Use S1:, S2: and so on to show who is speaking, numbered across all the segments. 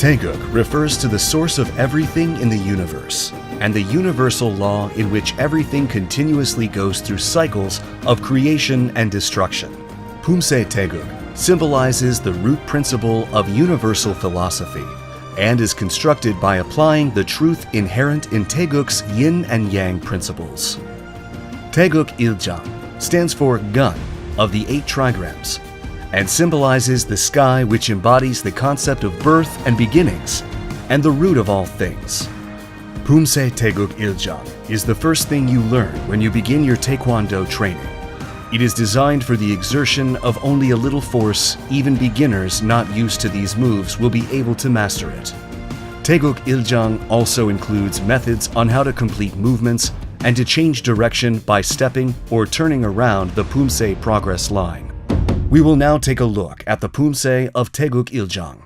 S1: Taeguk refers to the source of everything in the universe, and the universal law in which everything continuously goes through cycles of creation and destruction. Poomsae Taeguk symbolizes the root principle of universal philosophy and is constructed by applying the truth inherent in Taeguk's yin and yang principles. Taeguk Iljang stands for Gun of the 8 trigrams and symbolizes the sky, which embodies the concept of birth and beginnings and the root of all things. Poomsae Taeguk Iljang is the first thing you learn when you begin your taekwondo training. It is designed for the exertion of only a little force. Even beginners not used to these moves will be able to master it. Taeguk Iljang also includes methods on how to complete movements and to change direction by stepping or turning around the Poomsae progress line. We will now take a look at the Poomsae of Taeguk Iljang.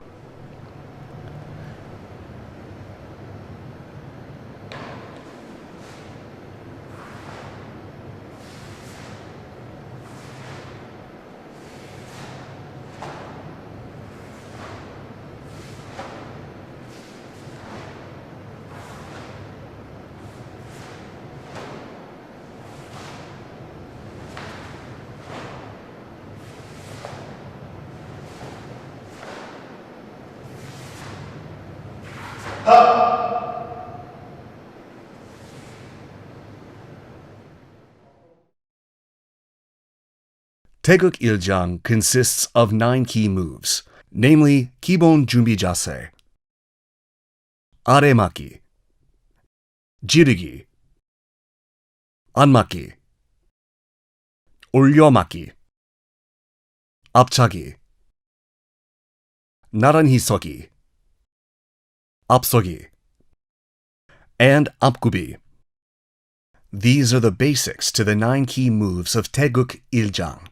S1: Taeguk Iljang consists of 9 key moves, namely Kibon Junbi Jase, Aremaki, Jirigi, Anmaki, Oryomaki, Apchagi, Naranhisogi, Apsogi, and Apkubi. These are the basics to the 9 key moves of Taeguk Iljang.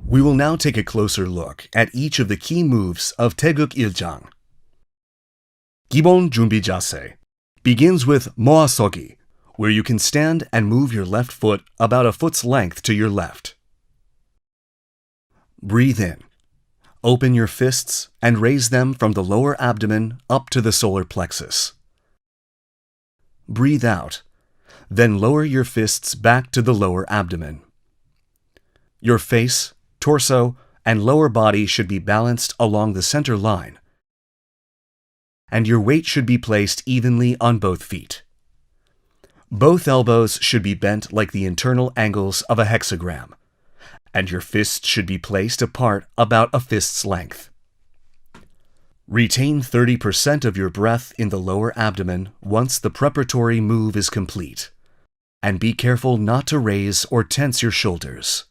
S1: We will now take a closer look at each of the key moves of Taeguk Iljang. Gibon Junbi Jase begins with Moasogi, where you can stand and move your left foot about a foot's length to your left. Breathe in. Open your fists and raise them from the lower abdomen up to the solar plexus. Breathe out. Then lower your fists back to the lower abdomen. Your face, torso, and lower body should be balanced along the center line, and your weight should be placed evenly on both feet. Both elbows should be bent like the internal angles of a hexagram, and your fists should be placed apart about a fist's length. Retain 30% of your breath in the lower abdomen once the preparatory move is complete, and be careful not to raise or tense your shoulders.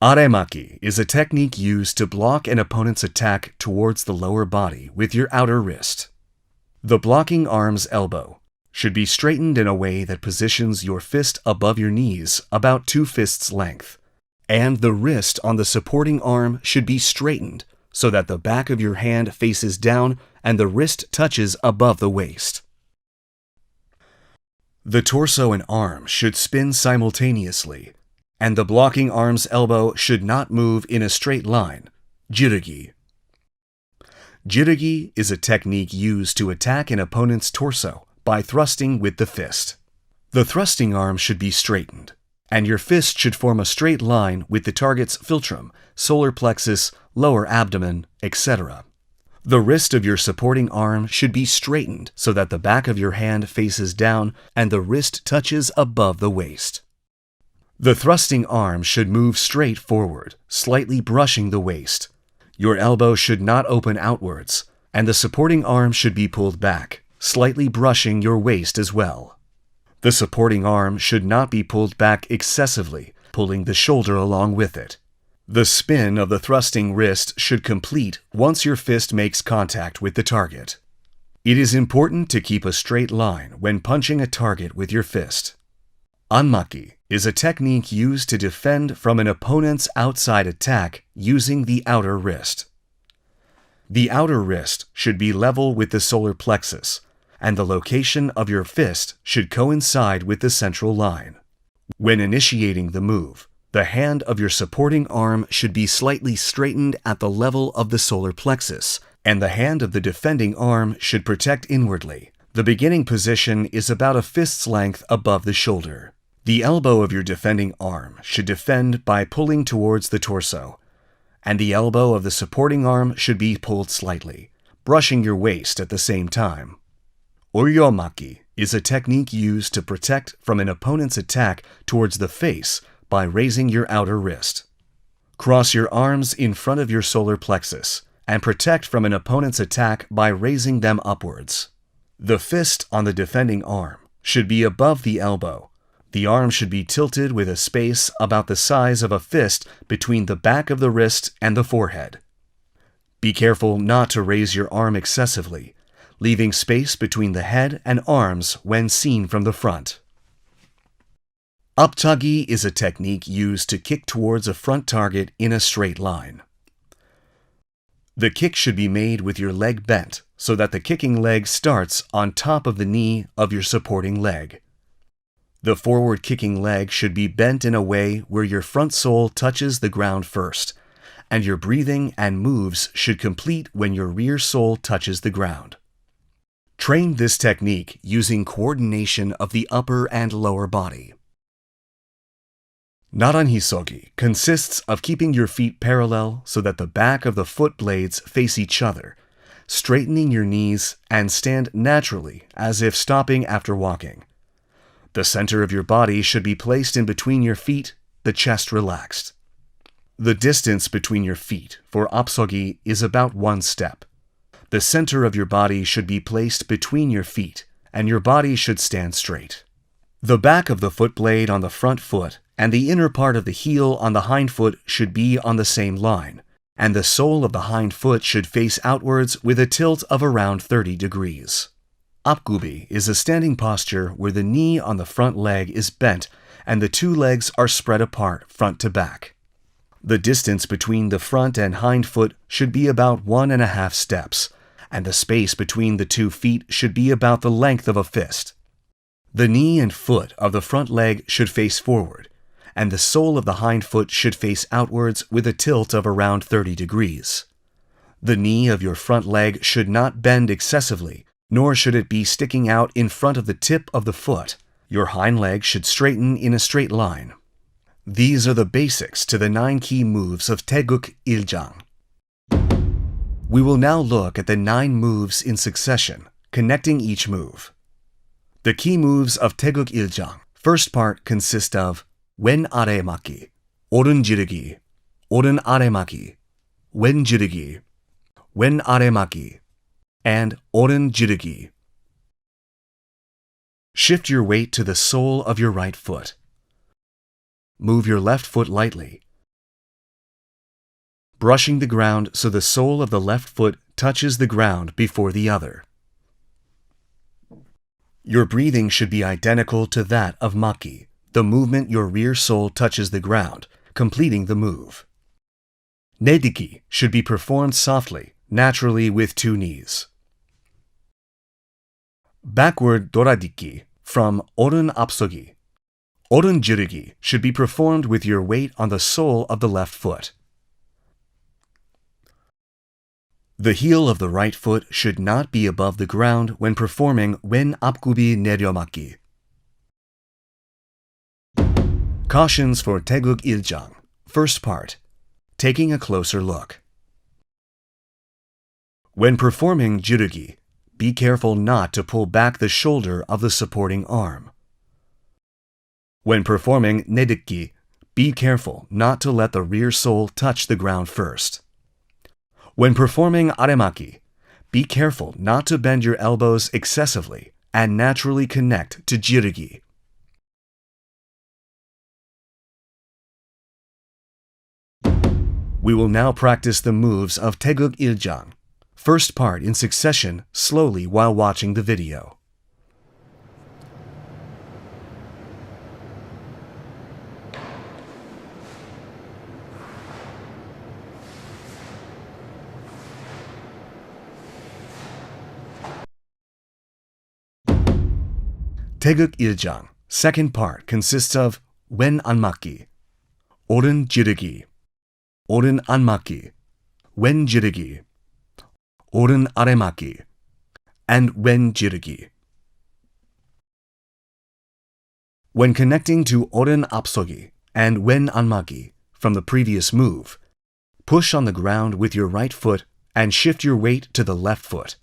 S1: Aremaki is a technique used to block an opponent's attack towards the lower body with your outer wrist. The blocking arm's elbow should be straightened in a way that positions your fist above your knees about 2 fists' length, and the wrist on the supporting arm should be straightened so that the back of your hand faces down and the wrist touches above the waist. The torso and arm should spin simultaneously, and the blocking arm's elbow should not move in a straight line, jirigi. Jirigi is a technique used to attack an opponent's torso by thrusting with the fist. The thrusting arm should be straightened, and your fist should form a straight line with the target's philtrum, solar plexus, lower abdomen, etc. The wrist of your supporting arm should be straightened so that the back of your hand faces down and the wrist touches above the waist. The thrusting arm should move straight forward, slightly brushing the waist. Your elbow should not open outwards, and the supporting arm should be pulled back, slightly brushing your waist as well. The supporting arm should not be pulled back excessively, pulling the shoulder along with it. The spin of the thrusting wrist should complete once your fist makes contact with the target. It is important to keep a straight line when punching a target with your fist. Anmaki is a technique used to defend from an opponent's outside attack using the outer wrist. The outer wrist should be level with the solar plexus, and the location of your fist should coincide with the central line. When initiating the move, the hand of your supporting arm should be slightly straightened at the level of the solar plexus, and the hand of the defending arm should protect inwardly. The beginning position is about a fist's length above the shoulder. The elbow of your defending arm should defend by pulling towards the torso, and the elbow of the supporting arm should be pulled slightly, brushing your waist at the same time. Oryomaki is a technique used to protect from an opponent's attack towards the face by raising your outer wrist. Cross your arms in front of your solar plexus and protect from an opponent's attack by raising them upwards. The fist on the defending arm should be above the elbow. The arm should be tilted with a space about the size of a fist between the back of the wrist and the forehead. Be careful not to raise your arm excessively, leaving space between the head and arms when seen from the front. Uptugi is a technique used to kick towards a front target in a straight line. The kick should be made with your leg bent so that the kicking leg starts on top of the knee of your supporting leg. The forward kicking leg should be bent in a way where your front sole touches the ground first, and your breathing and moves should complete when your rear sole touches the ground. Train this technique using coordination of the upper and lower body. Naranhisogi consists of keeping your feet parallel so that the back of the foot blades face each other, straightening your knees, and stand naturally as if stopping after walking. The center of your body should be placed in between your feet, the chest relaxed. The distance between your feet for apsogi is about 1 step. The center of your body should be placed between your feet, and your body should stand straight. The back of the foot blade on the front foot and the inner part of the heel on the hind foot should be on the same line, and the sole of the hind foot should face outwards with a tilt of around 30 degrees. Apgubi is a standing posture where the knee on the front leg is bent and the two legs are spread apart front to back. The distance between the front and hind foot should be about 1.5 steps, and the space between the 2 feet should be about the length of a fist. The knee and foot of the front leg should face forward, and the sole of the hind foot should face outwards with a tilt of around 30 degrees. The knee of your front leg should not bend excessively, nor should it be sticking out in front of the tip of the foot. Your hind leg should straighten in a straight line. These are the basics to the 9 key moves of Taeguk Iljang. We will now look at the 9 moves in succession, connecting each move. The key moves of Taeguk Iljang. First part consists of wen aremaki, oren jirugi, oren aremaki, wen jirugi, wen aremaki, and oren jirugi. Shift your weight to the sole of your right foot. Move your left foot lightly, brushing the ground so the sole of the left foot touches the ground before the other. Your breathing should be identical to that of maki, the movement your rear sole touches the ground, completing the move. Nediki should be performed softly, naturally with 2 knees. Backward doradiki from oren apsogi. Oren jirugi should be performed with your weight on the sole of the left foot. The heel of the right foot should not be above the ground when performing wen apgubi neryomaki. Cautions for Taeguk Iljang. First part. Taking a closer look. When performing jirugi, be careful not to pull back the shoulder of the supporting arm. When performing nediki, be careful not to let the rear sole touch the ground first. When performing aremaki, be careful not to bend your elbows excessively and naturally connect to jirugi. We will now practice the moves of Taeguk Iljang. First part in succession, slowly while watching the video. Taeguk Iljang. Second part consists of wen anmaki, oren jirugi, oren anmaki, wen jirugi, 오른 아래막기, and wen jirugi. When connecting to oren apsogi and wen anmaki from the previous move, push on the ground with your right foot and shift your weight to the left foot.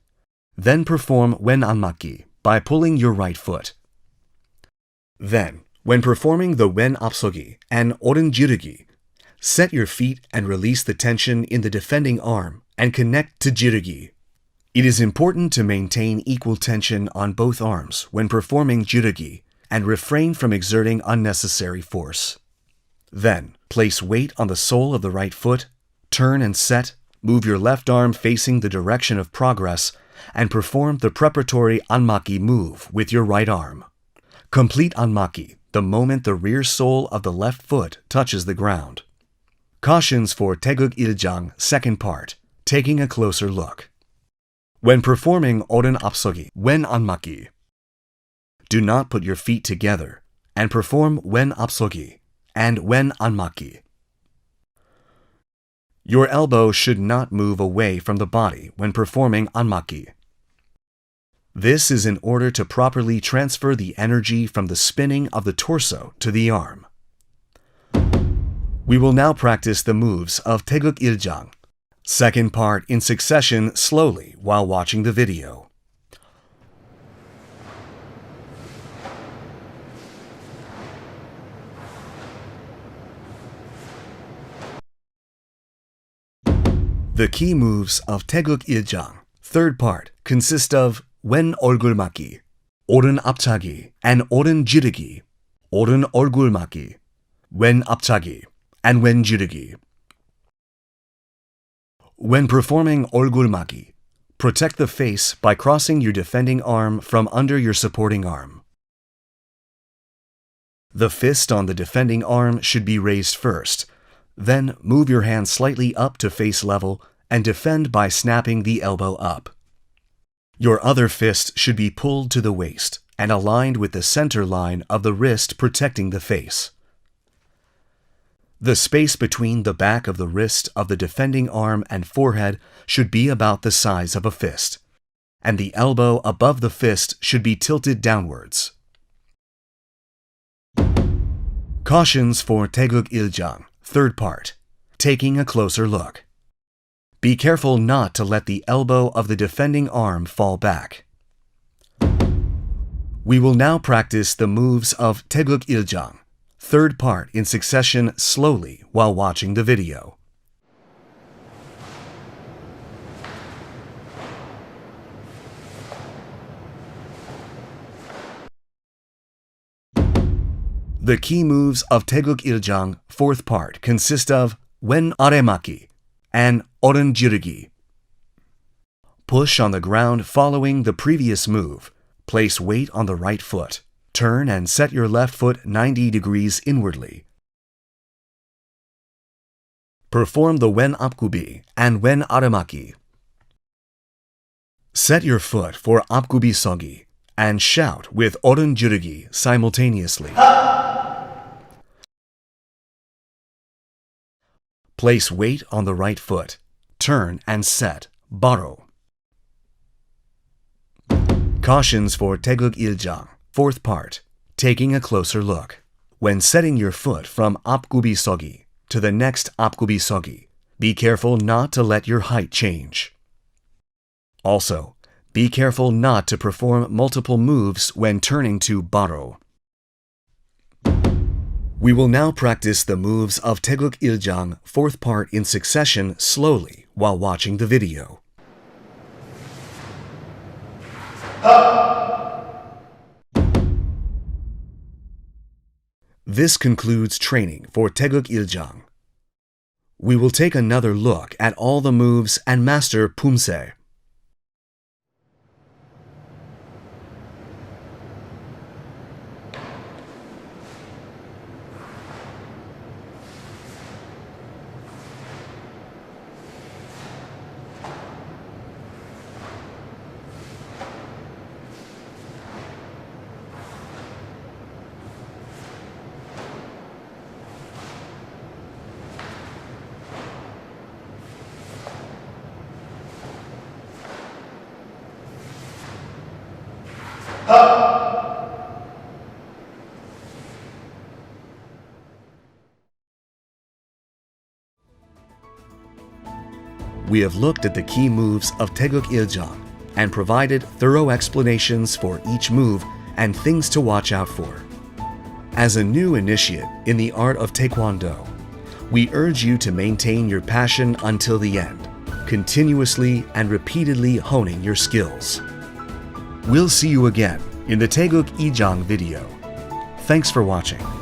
S1: Then perform wen anmaki by pulling your right foot. Then, when performing the wen apsogi and oren jirugi, set your feet and release the tension in the defending arm and connect to jirugi. It is important to maintain equal tension on both arms when performing jirugi and refrain from exerting unnecessary force. Then, place weight on the sole of the right foot, turn and set, move your left arm facing the direction of progress, and perform the preparatory anmaki move with your right arm. Complete anmaki the moment the rear sole of the left foot touches the ground. Cautions for Taeguk Iljang second part, taking a closer look. When performing oren apsogi, wen anmaki, do not put your feet together and perform wen apsogi and wen anmaki. Your elbow should not move away from the body when performing anmaki. This is in order to properly transfer the energy from the spinning of the torso to the arm. We will now practice the moves of Taeguk Iljang, second part in succession slowly while watching the video. The key moves of Taeguk Iljang, third part, consist of wen 얼굴막기, 오른 앞차기, and 오른 지르기, 오른 얼굴막기, wen 앞차기, and wen 지르기. When performing 얼굴막기, protect the face by crossing your defending arm from under your supporting arm. The fist on the defending arm should be raised first. Then move your hand slightly up to face level and defend by snapping the elbow up. Your other fist should be pulled to the waist and aligned with the center line of the wrist protecting the face. The space between the back of the wrist of the defending arm and forehead should be about the size of a fist, and the elbow above the fist should be tilted downwards. Cautions for Taeguk Iljang, third part, taking a closer look. Be careful not to let the elbow of the defending arm fall back. We will now practice the moves of Taeguk Iljang, third part in succession slowly while watching the video. The key moves of Taeguk Iljang, fourth part, consist of wen aremaki and oren jirugi. Push on the ground following the previous move. Place weight on the right foot. Turn and set your left foot 90 degrees inwardly. Perform the wen apgubi and wen aremaki. Set your foot for apgubi sogi and shout with oren jirugi simultaneously. Place weight on the right foot. Turn and set baro. Cautions for Taeguk Iljang, fourth part, taking a closer look. When setting your foot from apgubi sogi to the next apgubi sogi, be careful not to let your height change. Also, be careful not to perform multiple moves when turning to baro. We will now practice the moves of Taeguk Iljang, fourth part in succession slowly while watching the video. This concludes training for Taeguk Iljang. We will take another look at all the moves and master Poomsae. we have looked at the key moves of Taeguk Iljang and provided thorough explanations for each move and things to watch out for. As a new initiate in the art of Taekwondo, we urge you to maintain your passion until the end, continuously and repeatedly honing your skills. We'll see you again in the Taeguk Iljang video. Thanks for watching.